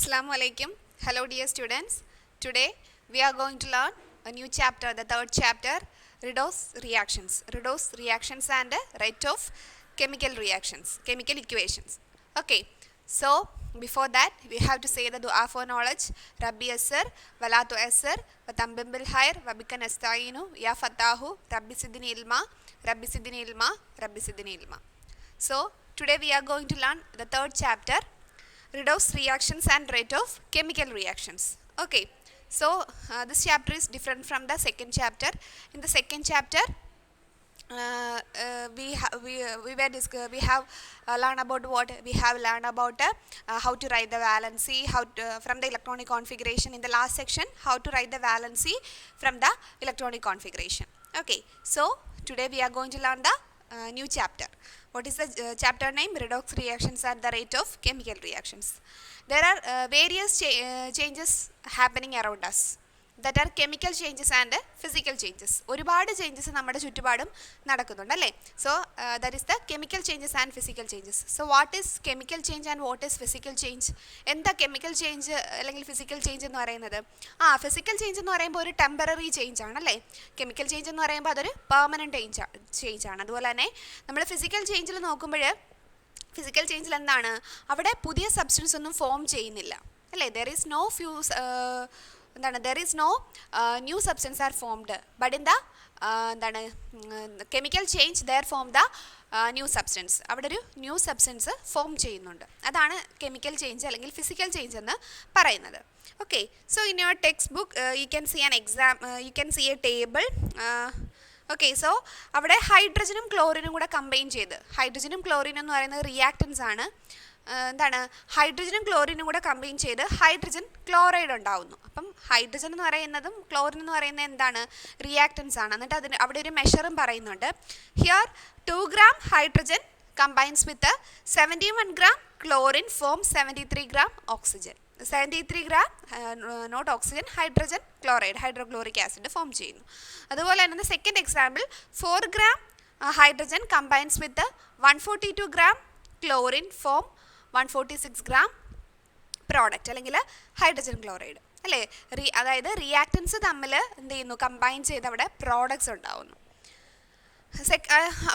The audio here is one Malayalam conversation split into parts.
Assalamu alaikum. Hello dear students. Today we are going to learn a new chapter, the third chapter, Redox reactions and rate of chemical reactions, chemical equations. Okay, so before that we have to say the dua for knowledge. Rabbi Asr, Walatu Asr, Watambim bil Khair, Wabikan Astainu, Ya Fatahu, Rabbi Sidini Ilma, Rabbi Sidini Ilma, Rabbi Sidini Ilma. So today we are going to learn the third chapter, redox reactions and rate of chemical reactions. Okay, so this chapter is different from the second chapter. In the second chapter we have learned about what we have learned about how to write the valency, from the electronic configuration. In the last section, how to write the valency from the electronic configuration. Okay, so today we are going to learn the new chapter. What is the chapter name? Redox reactions and the rate of chemical reactions. There are various changes happening around us. That are chemical changes and physical changes. ഒരുപാട് ചേഞ്ചസ് നമ്മുടെ ചുറ്റുപാടും നടക്കുന്നുണ്ട് അല്ലേ? So that is the chemical changes and physical changes. So what is chemical change and what is physical change? എന്താ കെമിക്കൽ ചേഞ്ച് അല്ലെങ്കിൽ ഫിസിക്കൽ ചേഞ്ച് എന്ന് പറയുന്നത്? ഫിസിക്കൽ ചേഞ്ച് എന്ന് പറയുമ്പോൾ ഒരു ടെമ്പററി ചേഞ്ച് ആണല്ലേ. കെമിക്കൽ ചേഞ്ച് എന്ന് പറയുമ്പോൾ അതൊരു പെർമനൻറ്റ് ചേഞ്ച് ആണ്. അതുപോലെ തന്നെ നമ്മൾ ഫിസിക്കൽ ചേഞ്ചിൽ നോക്കുമ്പോൾ ഫിസിക്കൽ ചേഞ്ചിൽ എന്താണ്, അവിടെ പുതിയ സബ്സ്റ്റൻസ് ഒന്നും ഫോം ചെയ്യുന്നില്ല അല്ലേ. there is no new substance are formed, but in the chemical change there form the new substance. അവിടെ ഒരു ന്യൂ സബ്സ്റ്റൻസ് ഫോം ചെയ്യുന്നുണ്ട്. അതാണ് കെമിക്കൽ ചേഞ്ച് അല്ലെങ്കിൽ ഫിസിക്കൽ ചേഞ്ച് എന്ന് പറയുന്നത്. Okay, so in your text book you can see a table. Okay, so അവിടെ ഹൈഡ്രജനും ക്ലോറിനും കൂടെ കമ്പൈൻ ചെയ്ത്, ഹൈഡ്രജനും ക്ലോറിനും എന്ന് പറയുന്നത് റിയാക്റ്റൻസ് ആണ്. ഹൈഡ്രജനും ക്ലോറിനും കൂടെ കമ്പൈൻ ചെയ്ത് ഹൈഡ്രജൻ ക്ലോറൈഡ് ഉണ്ടാവുന്നു. അപ്പം ഹൈഡ്രജൻ എന്ന് പറയുന്നതും ക്ലോറിൻ എന്ന് പറയുന്നത് എന്താണ്, റിയാക്റ്റൻസ് ആണ്. എന്നിട്ട് അവിടെ ഒരു മെഷറും പറയുന്നുണ്ട്. Here 2 gram hydrogen combines with 71 gram chlorine form 73 gram oxygen. 73 gram not oxygen, hydrogen chloride, hydrochloric acid form ചെയ്യുന്നു. അതുപോലെ തന്നെ second example, 4 gram hydrogen combines with 142 gram chlorine form 146 gram product അല്ലെങ്കിൽ ഹൈഡ്രജൻ ക്ലോറൈഡ് അല്ലേ. അതായത് റിയാക്റ്റൻസ് തമ്മിൽ എന്ത് ചെയ്യുന്നു, കമ്പൈൻ ചെയ്ത് അവിടെ പ്രോഡക്ട്സ് ഉണ്ടാവുന്നു.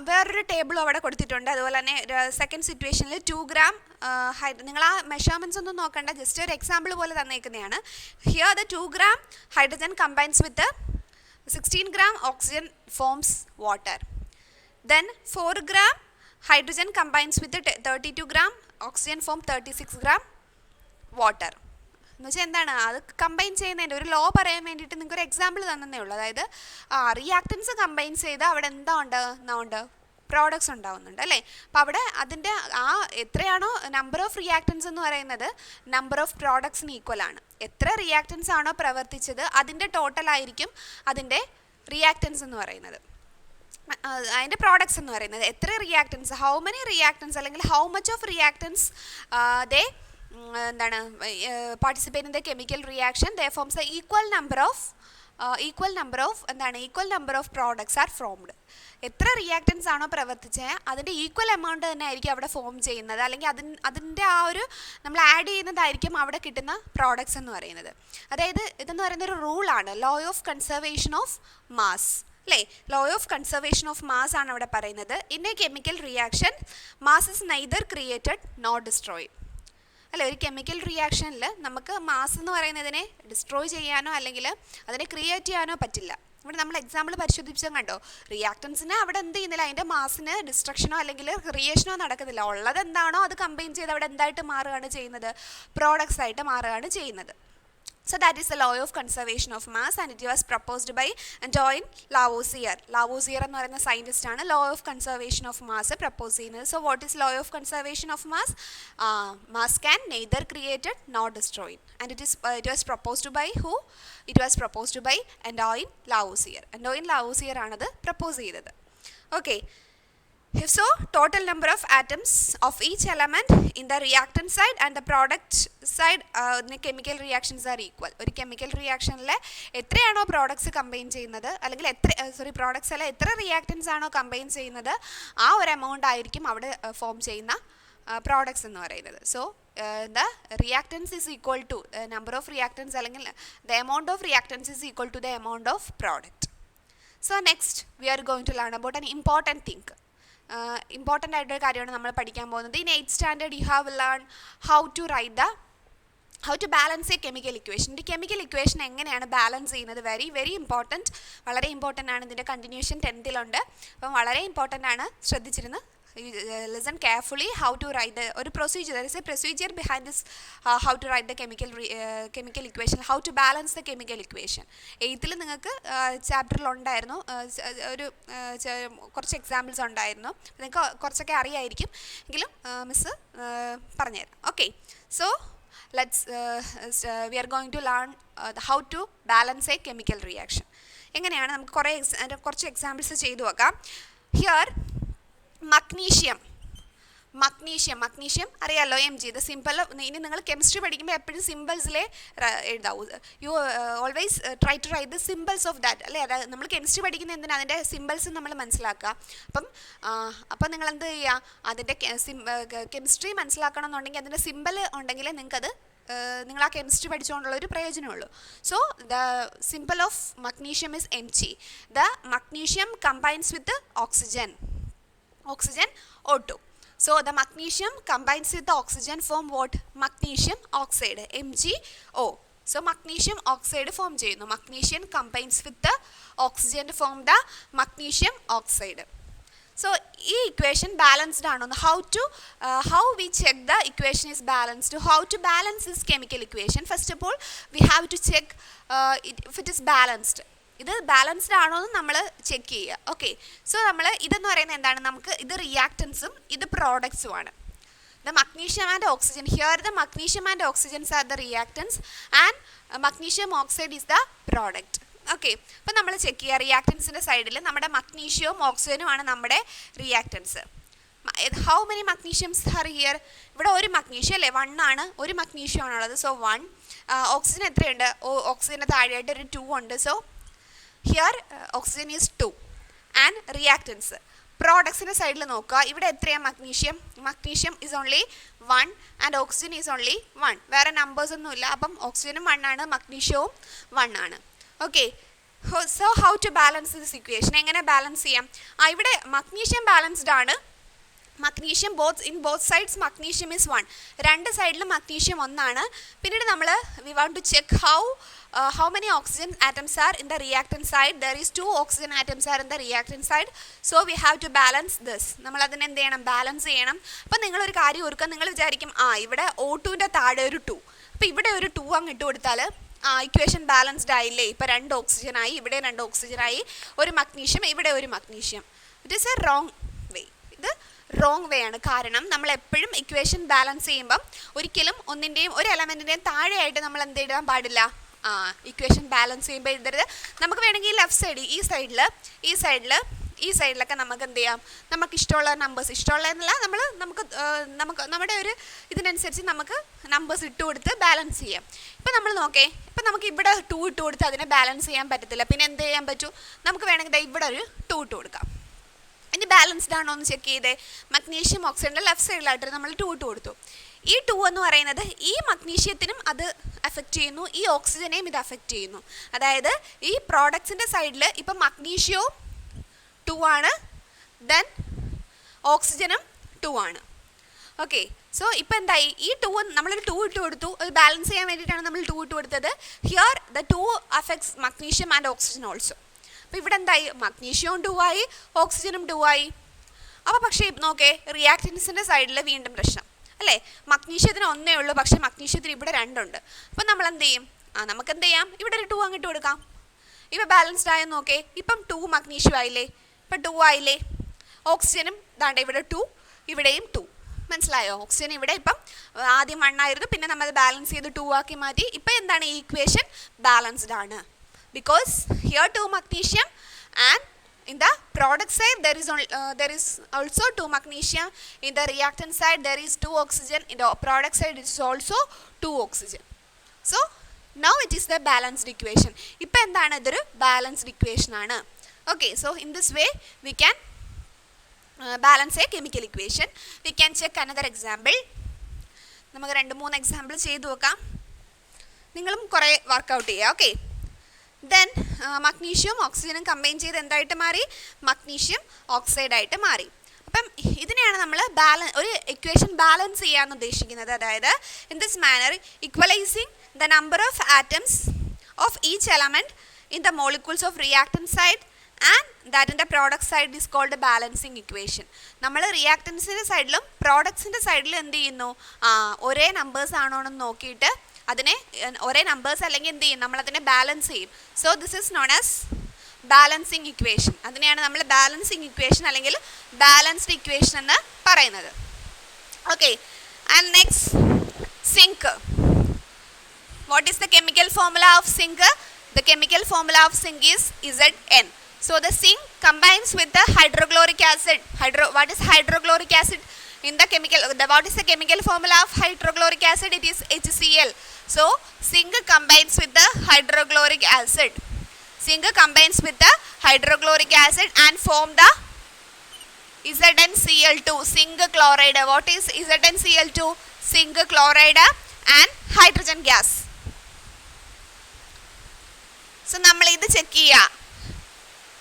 വേറൊരു ടേബിളും അവിടെ കൊടുത്തിട്ടുണ്ട്. അതുപോലെ തന്നെ സെക്കൻഡ് സിറ്റുവേഷനിൽ 2 gram നിങ്ങൾ ആ മെഷർമെൻറ്റ്സ് ഒന്നും നോക്കണ്ട, ജസ്റ്റ് ഒരു എക്സാമ്പിൾ പോലെ തന്നേക്കുന്നതാണ്. Here the 2 gram hydrogen combines with 16 gram oxygen forms water. Then 4 gram hydrogen combines with 32 gram oxygen form 36 gram water. എന്ന് വെച്ചാൽ എന്താണ്, അത് കമ്പൈൻ ചെയ്യുന്നതിൻ്റെ ഒരു ലോ പറയാൻ വേണ്ടിയിട്ട് നിങ്ങൾക്ക് ഒരു എക്സാമ്പിൾ തന്നേ ഉള്ളൂ. അതായത് റിയാക്റ്റൻസ് കമ്പൈൻ ചെയ്ത് അവിടെ എന്താ ഉണ്ടാവുന്നുണ്ട്, പ്രോഡക്ട്സ് ഉണ്ടാവുന്നുണ്ട് അല്ലേ. അപ്പോൾ അവിടെ അതിൻ്റെ എത്രയാണോ നമ്പർ ഓഫ് റിയാക്റ്റൻസ് എന്ന് പറയുന്നത് നമ്പർ ഓഫ് പ്രോഡക്ട്സിന് ഈക്വൽ ആണ്. എത്ര റിയാക്റ്റൻസ് ആണോ പ്രവർത്തിച്ചത് അതിൻ്റെ ടോട്ടലായിരിക്കും അതിൻ്റെ റിയാക്റ്റൻസ് എന്ന് പറയുന്നത്, അതിൻ്റെ പ്രോഡക്ട്സ് എന്ന് പറയുന്നത്. എത്ര റിയാക്റ്റൻസ്, ഹൗ മെനി റിയാക്റ്റൻസ് അല്ലെങ്കിൽ how much of reactance they participate in the chemical reaction, they forms A equal number of products are formed. എത്ര റിയാക്റ്റൻസ് ആണോ പ്രവർത്തിച്ചത് അതിൻ്റെ ഈക്വൽ എമൗണ്ട് തന്നെ ആയിരിക്കും അവിടെ ഫോം ചെയ്യുന്നത്, അല്ലെങ്കിൽ അതിൻ്റെ നമ്മൾ ആഡ് ചെയ്യുന്നതായിരിക്കും അവിടെ കിട്ടുന്ന പ്രോഡക്ട്സ് എന്ന് പറയുന്നത്. അതായത് ഇതെന്ന് പറയുന്ന ഒരു റൂളാണ്, law of conservation of mass അല്ലേ. Law of conservation of mass ആണ് അവിടെ പറയുന്നത്. In a chemical reaction mass is neither created not destroyed അല്ലേ. ഒരു കെമിക്കൽ റിയാക്ഷനിൽ നമുക്ക് മാസ് എന്ന് പറയുന്നതിനെ ഡിസ്ട്രോയ് ചെയ്യാനോ അല്ലെങ്കിൽ അതിനെ ക്രിയേറ്റ് ചെയ്യാനോ പറ്റില്ല. ഇവിടെ നമ്മൾ എക്സാമ്പിൾ പരിശോധിച്ചാൽ കണ്ടോ, റിയാക്റ്റൻസിന് അവിടെ എന്ത് ചെയ്യുന്നില്ല, അതിൻ്റെ മാസിന് ഡിസ്ട്രക്ഷനോ അല്ലെങ്കിൽ ക്രിയേഷനോ നടക്കുന്നില്ല. ഉള്ളത് എന്താണോ അത് കമ്പൈൻ ചെയ്ത് അവിടെ എന്തായിട്ട് മാറുകയാണ് ചെയ്യുന്നത്, പ്രോഡക്ട്സ് ആയിട്ട് മാറുകയാണ് ചെയ്യുന്നത്. So that is the law of conservation of mass and it was proposed by Antoine Lavoisier. Lavoisier എന്ന് പറയുന്ന സയൻറ്റിസ്റ്റ് ആണ് law of conservation of mass propose ചെയ്യുന്നത്. So what is law of conservation of mass? Mass can neither created nor destroyed, and it was proposed by who? It was proposed by Antoine Lavoisier. Antoine Lavoisier ആണത് പ്രപ്പോസ് ചെയ്തത്. Okay. So total number of atoms of each element in the reactant side and the product side chemical reactions are equal. ഒരു കെമിക്കൽ റിയാക്ഷനിൽ എത്രയാണോ പ്രോഡക്ട്സ് കമ്പൈൻ ചെയ്യുന്നത് അല്ലെങ്കിൽ പ്രോഡക്ട്സ് അല്ല എത്ര റിയാക്റ്റൻസ് ആണോ കമ്പൈൻ ചെയ്യുന്നത് ആ ഒരു എമൗണ്ട് ആയിരിക്കും അവിടെ ഫോം ചെയ്യുന്ന പ്രോഡക്ട്സ് എന്ന് പറയുന്നത്. So the reactants is equal to number of reactants അല്ലെങ്കിൽ the amount of reactants is equal to the amount of product. So next we are going to learn about an important thing. Important ആയിട്ടൊരു കാര്യമാണ് നമ്മൾ പഠിക്കാൻ പോകുന്നത്. ഇൻ 8th standard you have learn how to balance a chemical equation. ഈ കെമിക്കൽ ഇക്വേഷൻ എങ്ങനെയാണ് ബാലൻസ് ചെയ്യുന്നത്, വെരി ഇമ്പോർട്ടൻറ്റ്, വളരെ ഇമ്പോർട്ടൻ്റ് ആണ്. ഇതിൻ്റെ കണ്ടിന്യൂഷൻ 10th അപ്പം വളരെ ഇമ്പോർട്ടൻ്റ് ആണ്, ശ്രദ്ധിച്ചിരുന്ന് listen carefully. How to write the ഒരു procedure, there is a procedure behind this, how to write the chemical equation, how to balance the chemical equation. 8th നിങ്ങൾക്ക് ചാപ്റ്ററിൽ ഉണ്ടായിരുന്നു, ഒരു കുറച്ച് എക്സാമ്പിൾസ് ഉണ്ടായിരുന്നു, നിങ്ങൾക്ക് കുറച്ചൊക്കെ അറിയായിരിക്കും, എങ്കിലും മിസ്സ് പറഞ്ഞുതരാം. Okay, so we are going to learn how to balance a chemical reaction. എങ്ങനെയാണ് നമുക്ക് കുറച്ച് എക്സാമ്പിൾസ് ചെയ്തു നോക്കാം. ഹിയർ മഗ്നീഷ്യം അറിയാമല്ലോ, Mg. ഇത് സിമ്പിൾ. ഇനി നിങ്ങൾ കെമിസ്ട്രി പഠിക്കുമ്പോൾ എപ്പോഴും സിമ്പിൾസിലെ എഴുതാവൂ. You always try to write the symbols of that, അല്ലേ? അതായത് നമ്മൾ കെമിസ്ട്രി പഠിക്കുന്ന എന്തിനാണ്, അതിൻ്റെ സിമ്പിൾസ് നമ്മൾ മനസ്സിലാക്കുക. അപ്പം നിങ്ങൾ എന്ത് ചെയ്യുക, അതിൻ്റെ കെമിസ്ട്രി മനസ്സിലാക്കണം എന്നുണ്ടെങ്കിൽ അതിൻ്റെ സിമ്പിൾ ഉണ്ടെങ്കിലേ നിങ്ങൾക്കത് നിങ്ങൾ ആ കെമിസ്ട്രി പഠിച്ചുകൊണ്ടുള്ള ഒരു പ്രയോജനമുള്ളൂ. So the symbol of magnesium is Mg. The magnesium combines with oxygen O2. So the magnesium combines with the oxygen form what? Magnesium oxide, MgO. So magnesium oxide form ചെയ്യുന്നു. Magnesium combines with the oxygen to form the magnesium oxide. So ഈ equation balanced ആണോ? How we check the equation is balanced? How to balance this chemical equation? First of all, we have to check if it is balanced. ഇത് ബാലൻസ്ഡ് ആണോ എന്ന് നമ്മൾ ചെക്ക് ചെയ്യുക. ഓക്കെ, സോ നമ്മൾ ഇതെന്ന് പറയുന്നത് എന്താണ്, നമുക്ക് ഇത് റിയാക്റ്റൻസും ഇത് പ്രോഡക്ട്സുമാണ്. The magnesium and oxygen, here the magnesium and oxygens are the reactants and magnesium oxide is the product. Okay, അപ്പം നമ്മൾ ചെക്ക് ചെയ്യുക റിയാക്റ്റൻസിൻ്റെ സൈഡിൽ നമ്മുടെ മഗ്നീഷ്യവും ഓക്സിജനും ആണ് നമ്മുടെ റിയാക്റ്റൻസ്. How many magnesiums are here? ഇവിടെ ഒരു മഗ്നീഷ്യം അല്ലേ, 1 ആണ്, ഒരു മഗ്നീഷ്യം ആണുള്ളത്. സോ 1. ഓക്സിജൻ എത്രയുണ്ട്? ഓക്സിജൻ്റെ താഴെയായിട്ട് ഒരു 2 ഉണ്ട്. So here oxygen is 2 and reactants. പ്രോഡക്ട്സിൻ്റെ സൈഡിൽ നോക്കുക, ഇവിടെ എത്രയാണ് magnesium is only 1 and oxygen is only 1. വേറെ നമ്പേഴ്സ് ഒന്നുമില്ല. അപ്പം ഓക്സിജനും 1 ആണ്, മഗ്നീഷ്യവും 1 ആണ്. Okay, so how to balance this equation? എങ്ങനെ ബാലൻസ് ചെയ്യാം? ഇവിടെ മഗ്നീഷ്യം ബാലൻസ്ഡ് ആണ്. Magnesium in both sides magnesium is 1. രണ്ട് സൈഡിലും മഗ്നീഷ്യം 1 ആണ്. പിന്നീട് നമ്മൾ we want to check how many oxygen atoms are in the reactant side. There is 2 oxygen atoms are in the reactant side. So we have to balance this. നമ്മൾ അതിനെ എന്ത് ചെയ്യണം, ബാലൻസ് ചെയ്യണം. അപ്പം നിങ്ങളൊരു കാര്യം ഓർക്കുക, നിങ്ങൾ വിചാരിക്കും ഇവിടെ O2ൻ്റെ താഴെ ഒരു 2, അപ്പോൾ ഇവിടെ ഒരു 2 അങ്ങ് ഇട്ട് കൊടുത്താൽ ഇക്വേഷൻ ബാലൻസ്ഡ് ആയില്ലേ? ഇപ്പോൾ 2 ഓക്സിജനായി, ഇവിടെ 2 ഓക്സിജനായി, ഒരു മഗ്നീഷ്യം, ഇവിടെ ഒരു magnesium. It is A wrong വേ. ഇത് റോങ് വേ ആണ്. കാരണം നമ്മൾ എപ്പോഴും ഇക്വേഷൻ ബാലൻസ് ചെയ്യുമ്പം ഒരിക്കലും ഒന്നിൻ്റെയും ഒരു എലമെൻറ്റിൻ്റെയും താഴെയായിട്ട് നമ്മൾ എന്ത് ഇടാൻ പാടില്ല, ഇക്വേഷൻ ബാലൻസ് ചെയ്യുമ്പോൾ എഴുതരുത്. നമുക്ക് വേണമെങ്കിൽ ലെഫ്റ്റ് സൈഡ് ഈ സൈഡിലൊക്കെ നമുക്ക് എന്ത് ചെയ്യാം, നമുക്ക് ഇഷ്ടമുള്ള നമ്പേഴ്സ്, ഇഷ്ടമുള്ള എന്നല്ല, നമുക്ക് നമ്മുടെ ഒരു ഇതിനനുസരിച്ച് നമുക്ക് നമ്പേഴ്സ് ഇട്ട് കൊടുത്ത് ബാലൻസ് ചെയ്യാം. ഇപ്പം നമ്മൾ നോക്കേ, ഇപ്പം നമുക്ക് ഇവിടെ 2 ഇട്ട് കൊടുത്ത് അതിനെ ബാലൻസ് ചെയ്യാൻ പറ്റത്തില്ല. പിന്നെ എന്ത് ചെയ്യാൻ പറ്റും, നമുക്ക് വേണമെങ്കിൽ ഇവിടെ ഒരു 2 ഇട്ട് കൊടുക്കാം. ഇനി ബാലൻസ്ഡ് ആണോ എന്ന് ചെക്ക് ചെയ്തേ. മഗ്നീഷ്യം ഓക്സൈഡിൻ്റെ ലെഫ്റ്റ് സൈഡിലായിട്ട് നമ്മൾ 2 ഇട്ട് കൊടുത്തു. ഈ 2 എന്ന് പറയുന്നത് ഈ മഗ്നീഷ്യത്തിനും അത് അഫക്റ്റ് ചെയ്യുന്നു, ഈ ഓക്സിജനെയും ഇത് അഫക്റ്റ് ചെയ്യുന്നു. അതായത് ഈ പ്രോഡക്ട്സിൻ്റെ സൈഡിൽ ഇപ്പം മഗ്നീഷ്യവും 2 ആണ്, ദെൻ ഓക്സിജനും 2 ആണ്. ഓക്കെ, സോ ഇപ്പം എന്തായി, ഈ 2 നമ്മളൊരു 2 ഇട്ട് കൊടുത്തു, അത് ബാലൻസ് ചെയ്യാൻ വേണ്ടിയിട്ടാണ് നമ്മൾ 2 ഇട്ട് കൊടുത്തത്. Here the 2 affects magnesium and oxygen also. അപ്പോൾ ഇവിടെ എന്തായി, മഗ്നീഷ്യവും 2 ആയി, ഓക്സിജനും 2 ആയി. അപ്പോൾ പക്ഷേ നോക്കേ, റിയാക്റ്റൻസിൻ്റെ സൈഡിൽ വീണ്ടും പ്രശ്നം അല്ലേ? മഗ്നീഷ്യത്തിന് 1 ഉള്ളൂ, പക്ഷേ മഗ്നീഷ്യത്തിന് ഇവിടെ 2 ഉണ്ട്. അപ്പം നമ്മൾ എന്ത് ചെയ്യും, നമുക്ക് എന്ത് ചെയ്യാം, ഇവിടെ ഒരു 2 അങ്ങോട്ട് കൊടുക്കാം. ഇപ്പോൾ ബാലൻസ്ഡ് ആയെന്ന് നോക്കേ, ഇപ്പം 2 മഗ്നീഷ്യം ആയില്ലേ, ഇപ്പം 2 ആയില്ലേ. ഓക്സിജനും ദാണ്ട ഇവിടെ 2, ഇവിടെയും 2. മനസ്സിലായോ? ഓക്സിജൻ ഇവിടെ ഇപ്പം ആദ്യം 1 ആയിരുന്നു, പിന്നെ നമ്മൾ ബാലൻസ് ചെയ്ത് 2 ആക്കി മാറ്റി. ഇപ്പം എന്താണ്, ഈ ഇക്വേഷൻ ബാലൻസ്ഡ് ആണ്. Because here 2 magnesium and in the product side there is also 2 magnesium. In the reactant side there is 2 oxygen. In the product side it is also 2 oxygen. So now it is the balanced equation. ഇപ്പം എന്താണ്, ഇതൊരു ബാലൻസ്ഡ് ഇക്വേഷൻ ആണ്. Okay, so in this way we can balance a chemical equation. We can check another example. നമുക്ക് 2-3 എക്സാമ്പിൾ ചെയ്തു നോക്കാം. നിങ്ങളും കുറേ വർക്കൗട്ട് ചെയ്യുക. ഓക്കെ, ദെൻ മഗ്നീഷ്യം ഓക്സിജനും കമ്പൈൻ ചെയ്ത് എന്തായിട്ട് മാറി? മഗ്നീഷ്യം ഓക്സൈഡായിട്ട് മാറി. അപ്പം ഇതിനെയാണ് നമ്മൾ ഒരു ഇക്വേഷൻ ബാലൻസ് ചെയ്യാൻ ഉദ്ദേശിക്കുന്നത്. അതായത് in this manner equalizing the number of atoms of each element in the molecules of reactant side and that in the product side is called balancing equation. നമ്മൾ റിയാക്ടൻസിൻ്റെ സൈഡിലും പ്രോഡക്ട്സിൻ്റെ സൈഡിലും എന്ത് ചെയ്യുന്നു? ഒരേ നമ്പേഴ്സ് ആണോ എന്ന് നോക്കിയിട്ട് അതിനെ ഒരേ നമ്പേഴ്സ് അല്ലെങ്കിൽ എന്ത് ചെയ്യും? നമ്മളതിനെ ബാലൻസ് ചെയ്യും. So this is known as balancing equation. അതിനെയാണ് നമ്മൾ ബാലൻസിങ് ഇക്വേഷൻ അല്ലെങ്കിൽ ബാലൻസ്ഡ് ഇക്വേഷൻ എന്ന് പറയുന്നത്. Okay, and next zinc. What is the chemical formula of zinc? The chemical formula of zinc is Zn. So the zinc combines with the hydrochloric acid. What is hydrochloric acid? In the chemical, what is the chemical formula of hydrochloric acid? It is HCl. So zinc combines with the hydrochloric acid. Zinc combines with the hydrochloric acid and form the ZnCl2, zinc chloride. What is ZnCl2? Zinc chloride and hydrogen gas. So നമ്മൾ ഇത് ചെക്ക് ചെയ്യുക.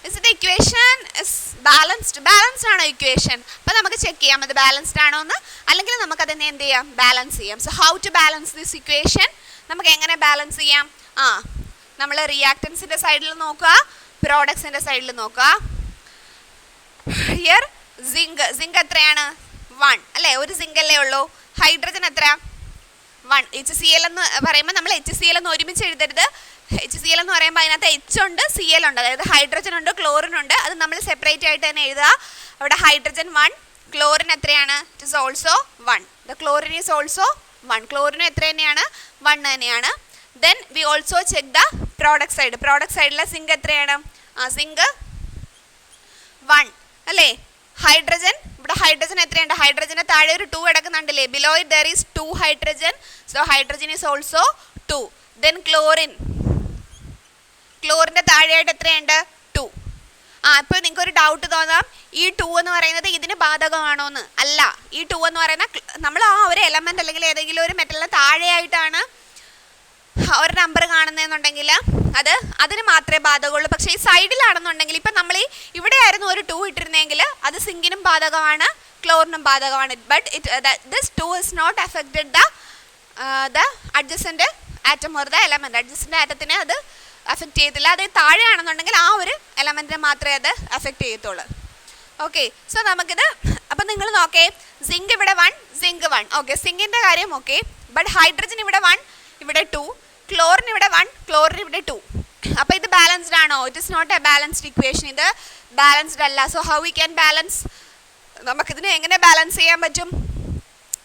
Is the equation is balanced? Balanced ആണോ ഇക്വേഷൻ? അപ്പോൾ നമുക്ക് ചെക്ക് ചെയ്യാം അത് ബാലൻസ്ഡ് ആണോ എന്ന്, അല്ലെങ്കിൽ നമുക്കതിനെ എന്ത് ചെയ്യാം? ബാലൻസ് ചെയ്യാം. So how to balance this equation? നമുക്ക് എങ്ങനെ ബാലൻസ് ചെയ്യാം? നമ്മൾ റിയാക്ടൻസിൻ്റെ സൈഡിൽ നോക്കുക, പ്രോഡക്ട്സിൻ്റെ സൈഡിൽ നോക്കുക. ഹിയർ സിങ്ക് എത്രയാണ്? 1 അല്ലേ? ഒരു സിങ്ക് അല്ലേ ഉള്ളൂ. ഹൈഡ്രജൻ എത്ര? 1. HCl എന്ന് പറയുമ്പോൾ നമ്മൾ HCl എന്ന് ഒരുമിച്ച് എഴുതരുത്. HCl എന്ന് പറയുമ്പോൾ അതിനകത്ത് H ഉണ്ട്, Cl ഉണ്ട്, അതായത് ഹൈഡ്രജൻ ഉണ്ട്, ക്ലോറിൻ ഉണ്ട്. അത് നമ്മൾ സെപ്പറേറ്റ് ആയിട്ട് തന്നെ എഴുതുക. അവിടെ ഹൈഡ്രജൻ 1, ക്ലോറിൻ എത്രയാണ്? It is also 1. The chlorine is also 1. ക്ലോറിനും എത്ര തന്നെയാണ്? 1 തന്നെയാണ്. Then we also check the product side. Product സൈഡിലെ സിങ്ക് എത്രയാണ്? സിങ്ക് 1 അല്ലേ? ഹൈഡ്രജൻ, ഇവിടെ ഹൈഡ്രജൻ എത്രയുണ്ട്? ഹൈഡ്രജന് താഴെ ഒരു 2 കിടക്കുന്നുണ്ടല്ലേ? Below it there is 2 hydrogen. So hydrogen is also 2. Then ക്ലോറിൻ്റെ താഴെയായിട്ട് എത്രയുണ്ട്? 2. ഇപ്പോൾ നിങ്ങൾക്കൊരു ഡൗട്ട് തോന്നാം, ഈ 2 എന്ന് പറയുന്നത് ഇതിന് ബാധകമാണോ എന്ന്. അല്ല, ഈ 2 എന്ന് പറയുന്നത് നമ്മൾ ഒരു എലമെൻ്റ് അല്ലെങ്കിൽ ഏതെങ്കിലും ഒരു മെറ്റലിന് താഴെയായിട്ടാണ് ഒരു നമ്പർ കാണുന്നതെന്നുണ്ടെങ്കിൽ അതിന് മാത്രമേ ബാധകമുള്ളൂ. പക്ഷേ ഈ സൈഡിലാണെന്നുണ്ടെങ്കിൽ, ഇപ്പം നമ്മൾ ഇവിടെ ആയിരുന്നു ഒരു 2 ഇട്ടിരുന്നെങ്കിൽ അത് സിങ്കിനും ബാധകമാണ്, ക്ലോറിനും ബാധകമാണ്. But this 2 is not affected the adjacent atom or the element. Adjacent ആറ്റത്തിനെ അത് അഫക്റ്റ് ചെയ്യത്തില്ല. അത് താഴെയാണെന്നുണ്ടെങ്കിൽ ആ ഒരു എലമെൻറ്റിനെ മാത്രമേ അത് അഫക്റ്റ് ചെയ്യത്തുള്ളൂ. ഓക്കെ, സോ നമുക്കിത് അപ്പം നിങ്ങൾ നോക്കേ, സിങ്ക് ഇവിടെ 1, സിങ്ക് 1. ഓക്കെ, സിങ്കിൻ്റെ കാര്യം ഓക്കെ. ബട്ട് ഹൈഡ്രജൻ ഇവിടെ 1, ഇവിടെ 2, ക്ലോറിൻ ഇവിടെ 1, ക്ലോറിൻ ഇവിടെ 2. അപ്പോൾ ഇത് ബാലൻസ്ഡ് ആണോ? It is not a balanced equation. ഇത് ബാലൻസ്ഡ് അല്ല. So how we can balance? നമുക്കിതിനെ എങ്ങനെ ബാലൻസ് ചെയ്യാൻ പറ്റും?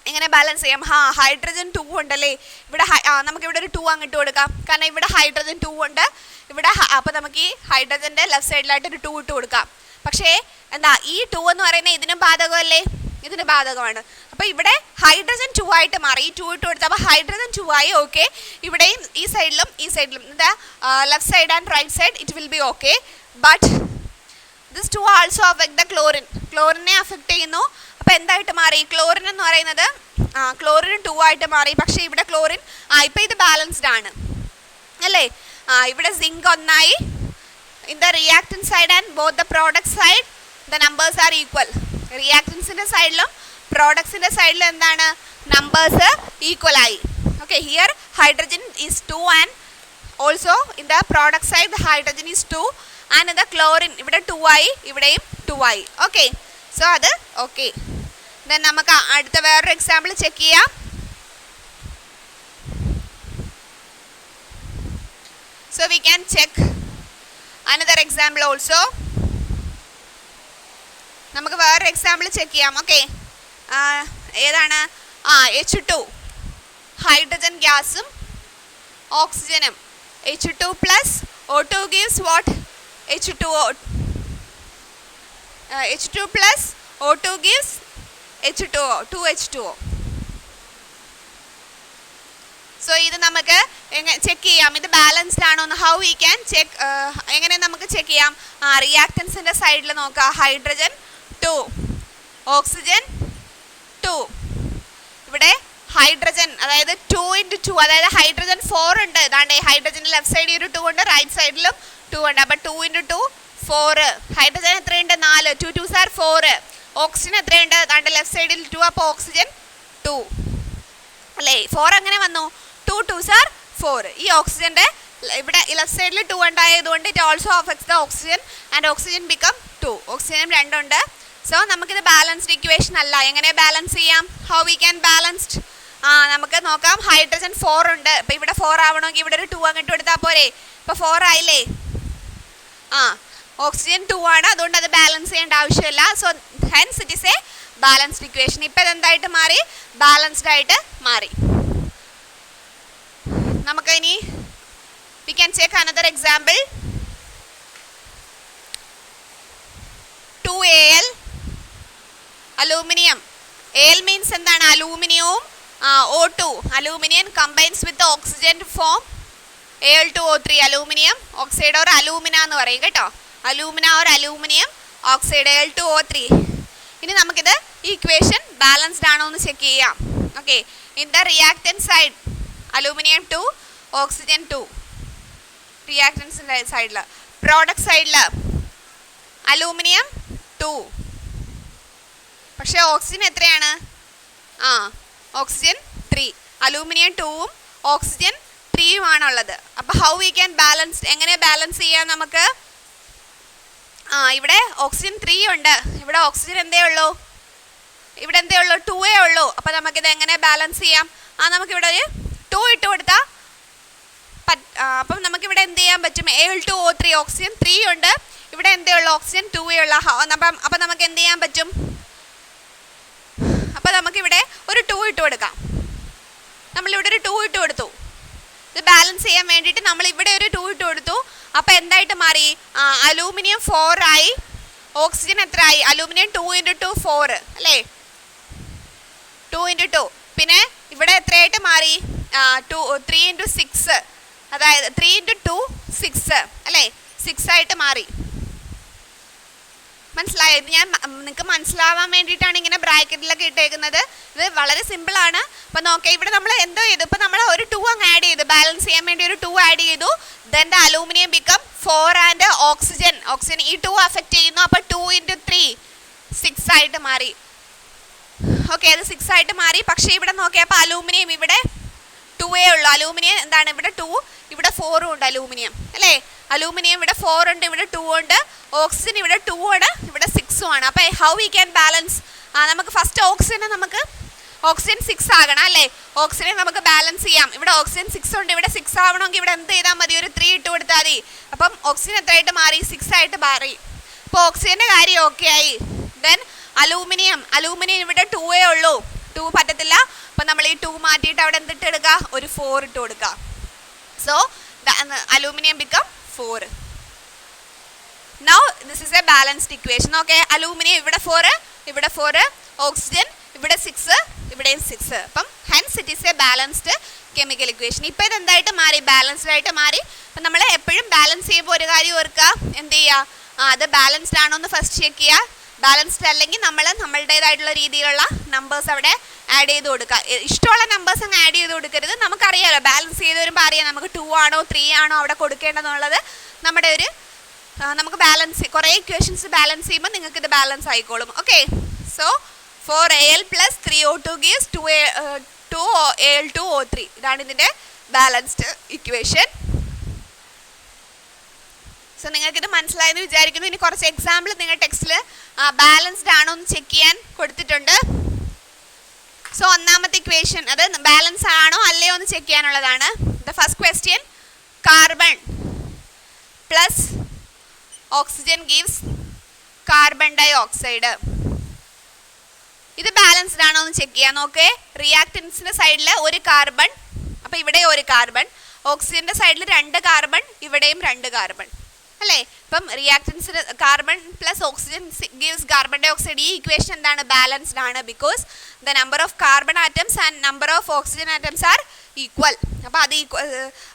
എങ്ങനെ ബാലൻസ് ചെയ്യാം? ഹൈഡ്രജൻ 2 ഉണ്ടല്ലേ ഇവിടെ. നമുക്കിവിടെ ഒരു 2 അങ്ങിട്ട് കൊടുക്കാം, കാരണം ഇവിടെ ഹൈഡ്രജൻ 2 ഉണ്ട് ഇവിടെ. അപ്പോൾ നമുക്ക് ഈ ഹൈഡ്രജൻ്റെ ലെഫ്റ്റ് സൈഡിലായിട്ട് ഒരു 2 ഇട്ട് കൊടുക്കാം. പക്ഷേ എന്താ, ഈ 2 എന്ന് പറയുന്നത് ഇതിനും ബാധകമല്ലേ? ഇതിന് ബാധകമാണ്. അപ്പോൾ ഇവിടെ ഹൈഡ്രജൻ 2 ആയിട്ട് മാറി. ഈ 2 ഇട്ട് കൊടുത്താൽ അപ്പോൾ ഹൈഡ്രജൻ 2 ആയി. ഓക്കെ, ഇവിടെയും ഈ സൈഡിലും എന്താ left side and right side it will be okay. But this 2 also affect the chlorine. ക്ലോറിനെ അഫക്റ്റ് ചെയ്യുന്നു. അപ്പോൾ എന്തായിട്ട് മാറി? ക്ലോറിൻ എന്ന് പറയുന്നത് ക്ലോറിൻ 2 ആയിട്ട് മാറി. പക്ഷേ ഇവിടെ ക്ലോറിൻ ഇപ്പോൾ ഇത് ബാലൻസ്ഡ് ആണ് അല്ലേ? ഇവിടെ സിങ്ക് 1 ആയി. In the reactant side and both the product side the numbers are equal. റിയാക്ടൻസിൻ്റെ സൈഡിലും പ്രോഡക്ട്സിൻ്റെ സൈഡിലും എന്താണ്? നമ്പേഴ്സ് ഈക്വൽ ആയി. Okay, here hydrogen is 2 and also in the product side the hydrogen is 2 and in the chlorine ഇവിടെ 2 ആയി, ഇവിടെയും 2 ആയി. ഓക്കെ, സോ അത് ഓക്കെ. ദെൻ നമുക്ക് അടുത്ത വേറൊരു എക്സാമ്പിൾ ചെക്ക് ചെയ്യാം. So we can check another example also. നമുക്ക് വേറൊരു എക്സാമ്പിൾ ചെക്ക് ചെയ്യാം. ഓക്കെ, ഏതാണ്? H2 ഹൈഡ്രജൻ ഗ്യാസും ഓക്സിജനും. H2 plus O2 gives what? H2O. H2 plus O2 gives H2O, 2H2O. So ഇത് നമുക്ക് ചെക്ക് ചെയ്യാം ഇത് ബാലൻസ്ഡ് ആണോ എന്ന്. How we can check? എങ്ങനെ നമുക്ക് ചെക്ക് ചെയ്യാം? റിയാക്ടൻസിൻ്റെ സൈഡിൽ നോക്കാം. Hydrogen 2 oxygen 2. ഇവിടെ ഹൈഡ്രജൻ, അതായത് 2 × 2, അതായത് ഹൈഡ്രജൻ 4 ഉണ്ട്. ഇതാണ്ട് ഹൈഡ്രജൻ്റെ ലെഫ്റ്റ് സൈഡിൽ ഒരു 2 ഉണ്ട്, റൈറ്റ് സൈഡിലും 2 ഉണ്ട്. അപ്പോൾ 2 × 2 4. ഹൈഡ്രജൻ എത്രയുണ്ട്? 4. 2 2s are 4. ഓക്സിജൻ എത്രയുണ്ട്? അതാണ്ട് ലെഫ്റ്റ് സൈഡിൽ 2, അപ്പോൾ ഓക്സിജൻ 2 അല്ലേ. 4 എങ്ങനെ വന്നു? 2 2s are 4. ഈ ഓക്സിജൻ്റെ ഇവിടെ ലെഫ്റ്റ് സൈഡിൽ 2 ഉണ്ടായതുകൊണ്ട് it also affects the oxygen and oxygen become 2. ഓക്സിജനും 2 ഉണ്ട്. സോ നമുക്കിത് ബാലൻസ്ഡ് ഇക്വേഷൻ അല്ല. എങ്ങനെ ബാലൻസ് ചെയ്യാം? How we can balanced? നമുക്ക് നോക്കാം. ഹൈഡ്രജൻ 4 ഉണ്ട്. അപ്പോൾ ഇവിടെ 4 ആവണമെങ്കിൽ ഇവിടെ ഒരു 2 അങ്ങോട്ട് എടുത്താൽ പോരെ. ഇപ്പോൾ 4 ആയില്ലേ? ഓക്സിജൻ 2 ആണ്, അതുകൊണ്ട് അത് ബാലൻസ് ചെയ്യേണ്ട ആവശ്യമില്ല. So hence it is A balanced equation. ഇപ്പം ഇതെന്തായിട്ട് മാറി? ബാലൻസ്ഡ് ആയിട്ട് മാറി. നമുക്ക് ഇനി we can check another example. 2Al aluminum. Al means എന്താണ്? അലൂമിനിയവും O2. Aluminium combines with oxygen to form Al2O3. Aluminium oxide or alumina എന്ന് പറയും കേട്ടോ. Alumina or aluminium oxide Al2O3. ഇനി നമുക്കിത് ഈ ഇക്വേഷൻ ബാലൻസ്ഡ് ആണോ എന്ന് ചെക്ക് ചെയ്യാം. Okay, in the reactant side aluminium 2, oxygen 2. റിയാക്റ്റൻസിൻ്റെ സൈഡിൽ. പ്രോഡക്റ്റ് സൈഡിൽ അലൂമിനിയം 2, പക്ഷേ ഓക്സിജൻ എത്രയാണ്? ഓക്സിജൻ 3. അലൂമിനിയം 2ഉം ഓക്സിജൻ 3ഉം ആണുള്ളത്. അപ്പോൾ ഹൗ വി ക്യാൻ ബാലൻസ്? എങ്ങനെ ബാലൻസ് ചെയ്യാം നമുക്ക്? ഇവിടെ ഓക്സിജൻ 3 ഉണ്ട്, ഇവിടെ ഓക്സിജൻ എന്തേ ഉള്ളൂ? ഇവിടെ എന്തേ ഉള്ളൂ? 2 ഉള്ളൂ. അപ്പോൾ നമുക്കിത് എങ്ങനെ ബാലൻസ് ചെയ്യാം? നമുക്കിവിടെ ഒരു 2 ഇട്ട് കൊടുത്താൽ അപ്പം നമുക്കിവിടെ എന്ത് ചെയ്യാൻ പറ്റും? Al2O3 ഓക്സിജൻ 3 ഉണ്ട്, ഇവിടെ എന്തേ ഉള്ളൂ? ഓക്സിജൻ 2 ഉള്ള. അപ്പം നമുക്ക് എന്ത് ചെയ്യാൻ പറ്റും? അപ്പോൾ നമുക്കിവിടെ ഒരു 2 ഇട്ട് കൊടുക്കാം. നമ്മളിവിടെ ഒരു 2 ഇട്ട് കൊടുത്തു. ഇത് ബാലൻസ് ചെയ്യാൻ വേണ്ടിയിട്ട് നമ്മൾ ഇവിടെ ഒരു 2 ഇട്ട് കൊടുത്തു. അപ്പോൾ എന്തായിട്ട് മാറി? അലൂമിനിയം 4 ആയി, ഓക്സിജൻ എത്ര ആയി? അലൂമിനിയം 2 × 2 4 അല്ലേ? 2 × 2. പിന്നെ ഇവിടെ എത്രയായിട്ട് മാറി? 3 × 6, അതായത് 3 × 2 6 അല്ലേ? 6 ആയിട്ട് മാറി. മനസ്സിലായോ? ഇത് ഞാൻ നിങ്ങൾക്ക് മനസ്സിലാവാൻ വേണ്ടിയിട്ടാണ് ഇങ്ങനെ ബ്രാക്കറ്റിലൊക്കെ ഇട്ടേക്കുന്നത്. ഇത് വളരെ സിമ്പിളാണ്. അപ്പോൾ നോക്കാം, ഇവിടെ നമ്മൾ എന്തോ ചെയ്തു? ഇപ്പോൾ നമ്മൾ ഒരു 2 അങ്ങ് ആഡ് ചെയ്തു, ബാലൻസ് ചെയ്യാൻ വേണ്ടി ഒരു 2 ആഡ് ചെയ്തു. Then the aluminium become 4 and oxygen ഈ 2 അഫക്റ്റ് ചെയ്യുന്നു. അപ്പോൾ 2 × 3 6 ആയിട്ട് മാറി. ഓക്കെ, അത് 6 ആയിട്ട് മാറി. പക്ഷേ ഇവിടെ നോക്കിയപ്പോൾ അലൂമിനിയം ഇവിടെ 2 ഉള്ളൂ. അലൂമിനിയം എന്താണ്? ഇവിടെ 2, ഇവിടെ 4 ഉണ്ട് അലൂമിനിയം അല്ലേ? അലൂമിനിയം ഇവിടെ 4 ഉണ്ട്, ഇവിടെ 2 ഉണ്ട്. ഓക്സിജൻ ഇവിടെ 2 ആണ്, ഇവിടെ 6 ആണ്. അപ്പോൾ ഹൗ വി ക്യാൻ ബാലൻസ്? നമുക്ക് ഫസ്റ്റ് ഓക്സിജൻ 6 ആകണം അല്ലേ? ഓക്സിജൻ നമുക്ക് ബാലൻസ് ചെയ്യാം. ഇവിടെ ഓക്സിജൻ 6 ഉണ്ട്, ഇവിടെ 6 ആവണമെങ്കിൽ ഇവിടെ എന്ത് ചെയ്താൽ മതി? ഒരു 3 ഇട്ട് കൊടുത്താൽ മതി. അപ്പം ഓക്സിജൻ എത്രയായിട്ട് മാറി? 6 ആയിട്ട് മാറി. അപ്പോൾ ഓക്സിജൻ്റെ കാര്യം ഓക്കെ ആയി. ദെൻ അലൂമിനിയം ഇവിടെ 2 ഉള്ളൂ, 2 പറ്റത്തില്ല. അപ്പം നമ്മൾ ഈ 2 മാറ്റിയിട്ട് അവിടെ എന്തിട്ട് എടുക്കുക? ഒരു 4 ഇട്ട് കൊടുക്കുക. So aluminium become 4. Now this is a balanced equation. Okay, aluminium ഇവിടെ 4, ഓക്സിജൻ ഇവിടെ 6, ഇവിടെയും 6. അപ്പം hence it is a balanced chemical equation. ഇപ്പോൾ ഇത് എന്തായിട്ട് മാറി? ബാലൻസ്ഡ് ആയിട്ട് മാറി. അപ്പം നമ്മൾ എപ്പോഴും ബാലൻസ് ചെയ്യുമ്പോൾ ഒരു കാര്യം ഓർക്കുക, എന്ത് ചെയ്യുക? അത് ബാലൻസ്ഡ് ആണോ എന്ന് ഫസ്റ്റ് ചെക്ക് ചെയ്യുക. ബാലൻസ്ഡ് അല്ലെങ്കിൽ നമ്മൾ നമ്മളുടേതായിട്ടുള്ള രീതിയിലുള്ള നമ്പേഴ്സ് അവിടെ ആഡ് ചെയ്ത് കൊടുക്കുക. ഇഷ്ടമുള്ള നമ്പേഴ്സ് അങ്ങ് ആഡ് ചെയ്ത് കൊടുക്കരുത്. നമുക്കറിയാമല്ലോ, ബാലൻസ് ചെയ്ത് വരുമ്പോൾ അറിയാം നമുക്ക് 2 ആണോ 3 ആണോ അവിടെ കൊടുക്കേണ്ടതെന്നുള്ളത്. നമ്മുടെ ഒരു നമുക്ക് ബാലൻസ് കുറേ ഇക്വേഷൻസ് ബാലൻസ് ചെയ്യുമ്പോൾ നിങ്ങൾക്ക് ഇത് ബാലൻസ് ആയിക്കോളും. Okay, so 4Al + 3O2 gives 2Al2O3. ഇതാണ് ഇതിൻ്റെ ബാലൻസ്ഡ് ഇക്വേഷൻ. സോ നിങ്ങൾക്കിത് മനസ്സിലായെന്ന് വിചാരിക്കുന്നു. ഇനി കുറച്ച് എക്സാമ്പിൾ നിങ്ങൾ ടെക്സ്റ്റിൽ ബാലൻസ്ഡ് ആണോ എന്ന് ചെക്ക് ചെയ്യാൻ കൊടുത്തിട്ടുണ്ട്. സോ ഒന്നാമത്തെ ഇക്വേഷൻ അത് ബാലൻസ് ആണോ അല്ലയോ എന്ന് ചെക്ക് ചെയ്യാനുള്ളതാണ്. The first question, carbon plus oxygen gives carbon ഡൈ ഓക്സൈഡ്. ഇത് ബാലൻസ്ഡ് ആണോ എന്ന് ചെക്ക് ചെയ്യാം. നോക്കേ, റിയാക്റ്റൻസിൻ്റെ സൈഡിൽ ഒരു കാർബൺ, അപ്പോൾ ഇവിടെ ഒരു കാർബൺ. ഓക്സിജൻ്റെ സൈഡിൽ 2 കാർബൺ, ഇവിടെയും 2 കാർബൺ അല്ലേ? ഇപ്പം റിയാക്റ്റൻസിന് carbon plus oxygen gives carbon ഡൈ ഓക്സൈഡ്. ഈ ഇക്വേഷൻ എന്താണ്? ബാലൻസ്ഡ് ആണ്. Because the number of carbon atoms and number of oxygen atoms are equal. അപ്പോൾ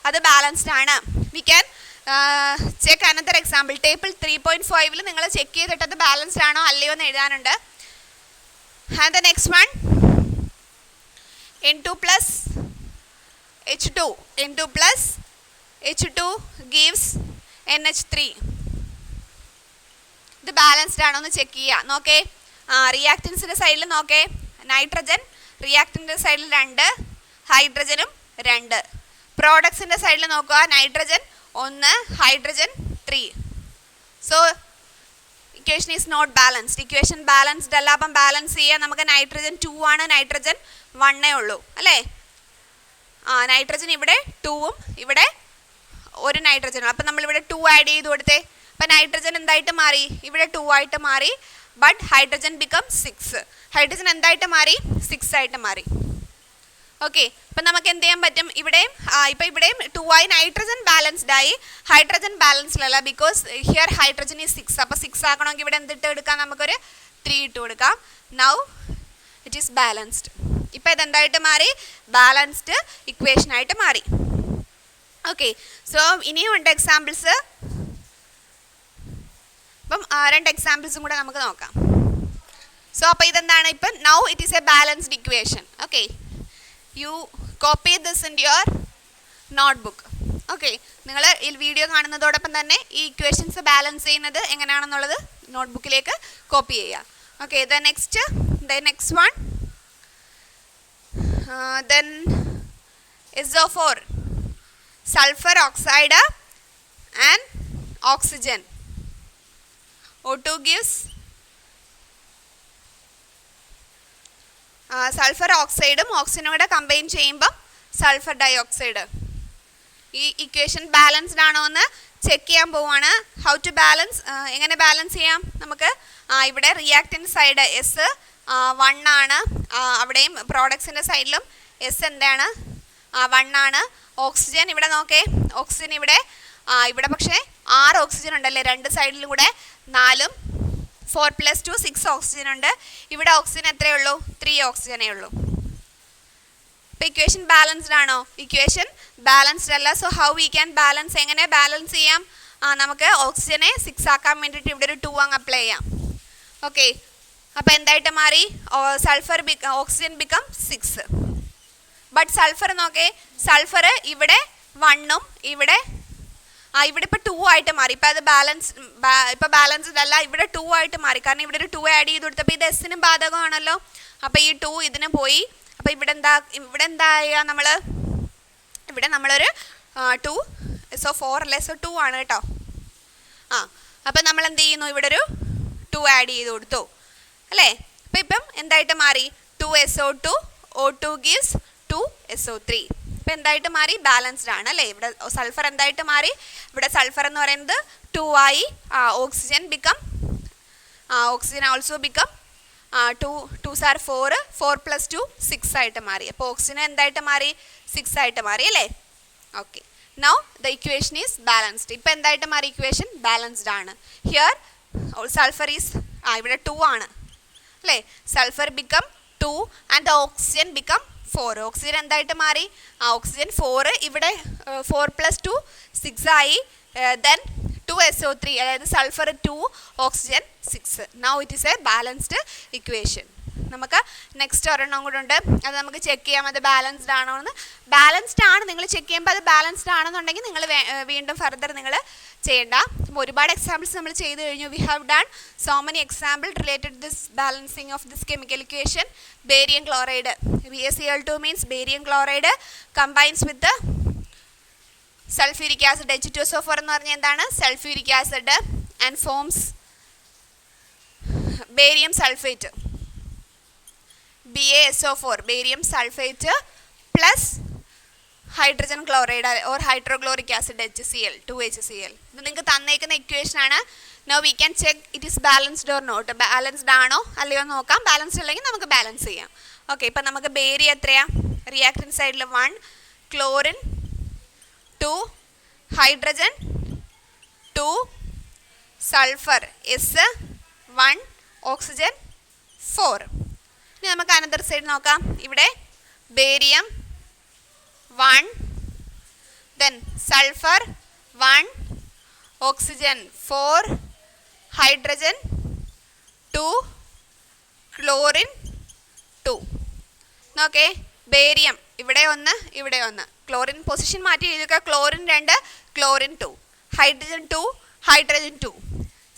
അത് ബാലൻസ്ഡ് ആണ്. We can check another example. Table 3.5 നിങ്ങൾ ചെക്ക് ചെയ്തിട്ട് അത് ബാലൻസ്ഡ് ആണോ അല്ലയോ എന്ന് എഴുതാനുണ്ട്. And the next one, N2 plus H2. N2 plus H2 gives NH3. ഇത് ബാലൻസ്ഡ് ആണോ എന്ന് ചെക്ക് ചെയ്യുക. നോക്കേ, റിയാക്റ്റൻസിൻ്റെ സൈഡിൽ നോക്കേ, നൈട്രജൻ റിയാക്റ്റൻ്റെ സൈഡിൽ 2, ഹൈഡ്രജനും 2. പ്രോഡക്ട്സിൻ്റെ സൈഡിൽ നോക്കുക, nitrogen 1, hydrogen 3. So equation is not balanced. Equation balanced അല്ല. അപ്പം ബാലൻസ് ചെയ്യാൻ നമുക്ക് നൈട്രജൻ 2 ആണ്, നൈട്രജൻ 1 ഉള്ളൂ അല്ലേ. നൈട്രജൻ ഇവിടെ 2ഉം ഇവിടെ ഒരു നൈട്രജനും. അപ്പം നമ്മളിവിടെ 2 ആഡ് ചെയ്ത് കൊടുത്തേ. അപ്പം നൈട്രജൻ എന്തായിട്ട് മാറി? ഇവിടെ 2 ആയിട്ട് മാറി. But hydrogen become 6. ഹൈഡ്രജൻ എന്തായിട്ട് മാറി? 6 ആയിട്ട് മാറി. ഓക്കെ, അപ്പം നമുക്ക് എന്ത് ചെയ്യാൻ പറ്റും? ഇവിടെയും ഇപ്പം ഇവിടെയും 2 ആയി. നൈട്രജൻ ബാലൻസ്ഡ് ആയി, ഹൈഡ്രജൻ ബാലൻസ്ഡ് അല്ല. Because here hydrogen is 6. അപ്പോൾ 6 ആക്കണമെങ്കിൽ ഇവിടെ എന്തിട്ട് എടുക്കാം? നമുക്കൊരു 3 ഇട്ട് കൊടുക്കാം. Now it is balanced. ഇപ്പം ഇതെന്തായിട്ട് മാറി? ബാലൻസ്ഡ് ഇക്വേഷൻ ആയിട്ട് മാറി. ഓക്കെ, സോ ഇനിയും ഉണ്ട് എക്സാമ്പിൾസ്. അപ്പം 2 എക്സാമ്പിൾസും കൂടെ നമുക്ക് നോക്കാം. സോ അപ്പോൾ ഇതെന്താണ്? ഇപ്പം now it is A balanced equation. Okay, U copy this in your notebook. Okay, നിങ്ങൾ ഈ വീഡിയോ കാണുന്നതോടൊപ്പം തന്നെ ഈ ഇക്വേഷൻസ് ബാലൻസ് ചെയ്യുന്നത് എങ്ങനെയാണെന്നുള്ളത് നോട്ട്ബുക്കിലേക്ക് കോപ്പി ചെയ്യുക. Okay, the next one, then SO4, sulfur oxide and oxygen. O2 gives sulphur ഓക്സൈഡും ഓക്സിജനും കൂടെ കമ്പൈൻ ചെയ്യുമ്പം സൾഫർ ഡൈഓക്സൈഡ്. ഈ ഇക്വേഷൻ ബാലൻസ്ഡ് ആണോ എന്ന് ചെക്ക് ചെയ്യാൻ പോവുകയാണ്. How to balance? എങ്ങനെ ബാലൻസ് ചെയ്യാം? നമുക്ക് ഇവിടെ റിയാക്റ്റൻ്റ് സൈഡ് എസ് 1 ആണ്, അവിടെയും പ്രോഡക്ട്സിൻ്റെ സൈഡിലും എസ് എന്താണ്? 1 ആണ്. ഓക്സിജൻ ഇവിടെ നോക്കേ, ഓക്സിജൻ ഇവിടെ പക്ഷേ 6 ഓക്സിജൻ ഉണ്ടല്ലേ, 2 സൈഡിലും കൂടെ 4ഉം 4 + 2 6 ഓക്സിജൻ ഉണ്ട്. ഇവിടെ ഓക്സിജൻ എത്രയേ ഉള്ളൂ? 3 ഓക്സിജനേ ഉള്ളൂ. ഇപ്പോൾ ഇക്വേഷൻ ബാലൻസ്ഡ് ആണോ? ഇക്വേഷൻ ബാലൻസ്ഡ് അല്ല. So how we can balance? എങ്ങനെ ബാലൻസ് ചെയ്യാം? നമുക്ക് ഓക്സിജനെ 6 ആക്കാൻ വേണ്ടിയിട്ട് ഇവിടെ ഒരു 2 അങ്ങ് അപ്ലൈ ചെയ്യാം. ഓക്കെ, അപ്പോൾ എന്തായിട്ട് മാറി? Sulphur oxygen become 6. But sulphur നോക്കേ, സൾഫർ ഇവിടെ 1ഉം ഇവിടെ ഇപ്പോൾ 2 ആയിട്ട് മാറി. ഇപ്പോൾ അത് ബാലൻസ്ഡ് അല്ല, ഇവിടെ 2 ആയിട്ട് മാറി. കാരണം ഇവിടെ ഒരു 2 ആഡ് ചെയ്ത് കൊടുത്തപ്പോൾ ഇത് എസിനും ബാധകമാണല്ലോ. അപ്പോൾ ഈ 2 ഇതിന് പോയി. അപ്പോൾ ഇവിടെ എന്താ ചെയ്യുക? ഇവിടെ നമ്മളൊരു 2 SO4 അല്ലേ, SO2 ആണ് കേട്ടോ. അപ്പം നമ്മൾ എന്ത് ചെയ്യുന്നു? ഇവിടെ ഒരു 2 ആഡ് ചെയ്ത് കൊടുത്തു അല്ലേ. അപ്പം ഇപ്പം എന്തായിട്ട് മാറി? 2 SO2, O2 gives 2 SO3. ഇപ്പം എന്തായിട്ട് മാറി? ബാലൻസ്ഡ് ആണ് അല്ലേ. ഇവിടെ സൾഫർ എന്തായിട്ട് മാറി? ഇവിടെ സൾഫർ എന്ന് പറയുന്നത് 2 ആയി. Oxygen also become 2s are 4, 4 + 2 6 ആയിട്ട് മാറി. അപ്പോൾ ഓക്സിജൻ എന്തായിട്ട് മാറി? 6 ആയിട്ട് മാറി അല്ലേ. Okay, now the equation is balanced. ഇപ്പം എന്തായിട്ട് മാറി? ഇക്വേഷൻ ബാലൻസ്ഡ് ആണ്. ഹിയർ സൾഫർ ഈസ് ഇവിടെ 2 ആണ് അല്ലേ. Sulphur become 2 and oxygen become 4. Oxygen എന്തായിട്ട് മാറി? ഓക്സിജൻ 4, ഇവിടെ 4 + 2 6 ആയി. ദെൻ 2 SO3, അതായത് sulphur 2, oxygen 6. Now it is A balanced equation. നമുക്ക് നെക്സ്റ്റ് ഒരെണ്ണം കൂടെ ഉണ്ട്, അത് നമുക്ക് ചെക്ക് ചെയ്യാം അത് ബാലൻസ്ഡ് ആണോ എന്ന്. ബാലൻസ്ഡ് ആണ് നിങ്ങൾ ചെക്ക് ചെയ്യുമ്പോൾ അത് ബാലൻസ്ഡ് ആണെന്നുണ്ടെങ്കിൽ നിങ്ങൾ വീണ്ടും ഫർദർ നിങ്ങൾ ചെയ്യേണ്ട. അപ്പോൾ ഒരുപാട് എക്സാമ്പിൾസ് നമ്മൾ ചെയ്ത് കഴിഞ്ഞു. We have done so many example related this balancing of this chemical equation. Barium chloride, BaCl2 means barium chloride combines with sulphuric acid. H2SO4 എന്ന് പറഞ്ഞാൽ എന്താണ്? Sulphuric acid and forms barium sulphate. BaSO4, barium sulphate plus hydrogen chloride or hydrochloric acid HCl, 2HCl. ഇത് നിങ്ങൾക്ക് തന്നേക്കുന്ന ഇക്വേഷൻ ആണ്. Now we can check it is balanced or not. Balanced ആണോ അല്ലയോ നോക്കാം. ബാലൻസ്ഡ് അല്ലെങ്കിൽ നമുക്ക് ബാലൻസ് ചെയ്യാം. ഓക്കെ, ഇപ്പം നമുക്ക് ബേരിയം എത്രയാ? റിയാക്റ്റൻ്റ് സൈഡിൽ 1, chlorine 2, hydrogen 2, sulphur S1, oxygen 4. ഇനി നമുക്ക് അനദർ സൈഡ് നോക്കാം. ഇവിടെ barium 1, then sulfur 1, oxygen 4, hydrogen 2, chlorine 2. നോക്കേ, ബേരിയം ഇവിടെ ഒന്ന് ഇവിടെ ഒന്ന്. ക്ലോറിൻ പൊസിഷൻ മാറ്റി എഴുതുക. Chlorine 2, chlorine 2. Hydrogen 2, hydrogen 2.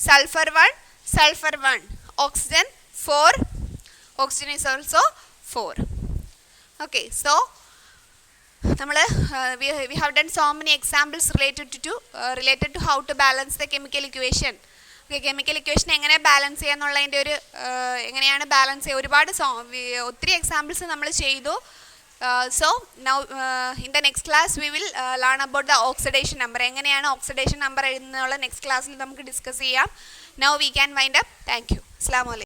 Sulphur 1, sulphur 1. Oxygen 4. Oxygen is also 4. Okay, so നമ്മൾ we have done so many examples related to how to balance the chemical equation. Okay, chemical equation എങ്ങനെ ബാലൻസ് ചെയ്യാന്നുള്ളതിൻ്റെ ഒരു എങ്ങനെയാണ് ബാലൻസ് ചെയ്യുക, ഒരുപാട് ഒത്തിരി എക്സാമ്പിൾസ് നമ്മൾ ചെയ്തു. So now in the next class we will learn about the oxidation number. എങ്ങനെയാണ് ഓക്സിഡേഷൻ നമ്പർ എഴുതുന്നുള്ള നെക്സ്റ്റ് ക്ലാസ്സിൽ നമുക്ക് ഡിസ്കസ് ചെയ്യാം. Now we can wind up. Thank you. അസ്സലാമു അലൈക്കും.